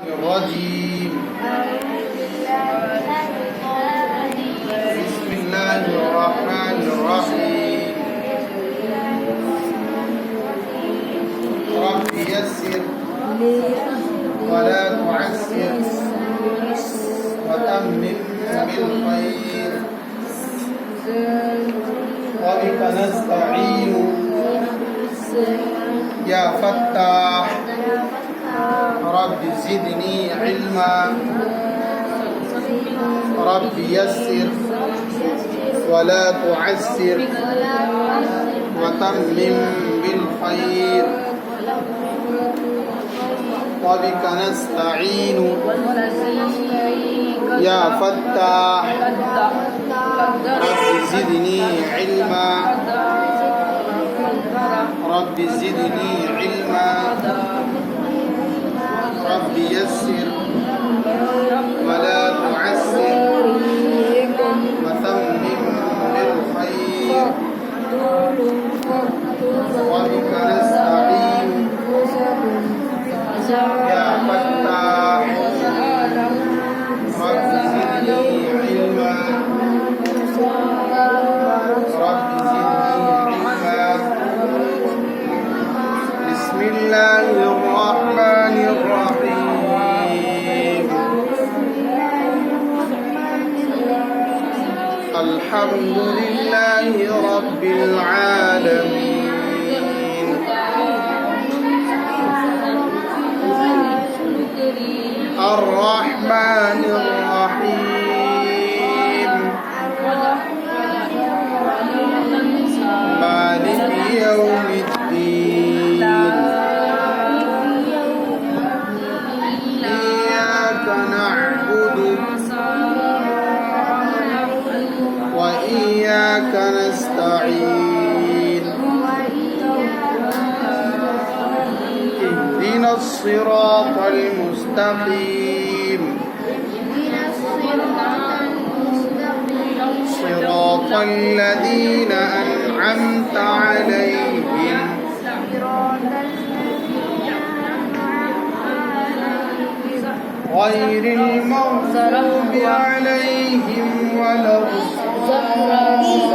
الرجيم بسم الله الرحمن الرحيم رب يسر ولا تعسر وتمم بالخير وبك نستعين يا فتاح رب زدني علما رب يسر ولا تعسر وتمم بالخير وبك نستعين يا فتاح رب زدني علما رب زدني علما رب يسر ولا تعسر وتمم بالخير وبك نستعين يا فتاح رب زدني علما رب زدني علما بسم الله الرحمن الرحيم الحمد لله رب العالمين الرحمن الرحيم مالك يوم الدين إياك نعبد وإياك نستعين اهدنا الصراط المستقيم صراط الذين أنعمت عليهم غير المغضوب عليهم ولا الضالين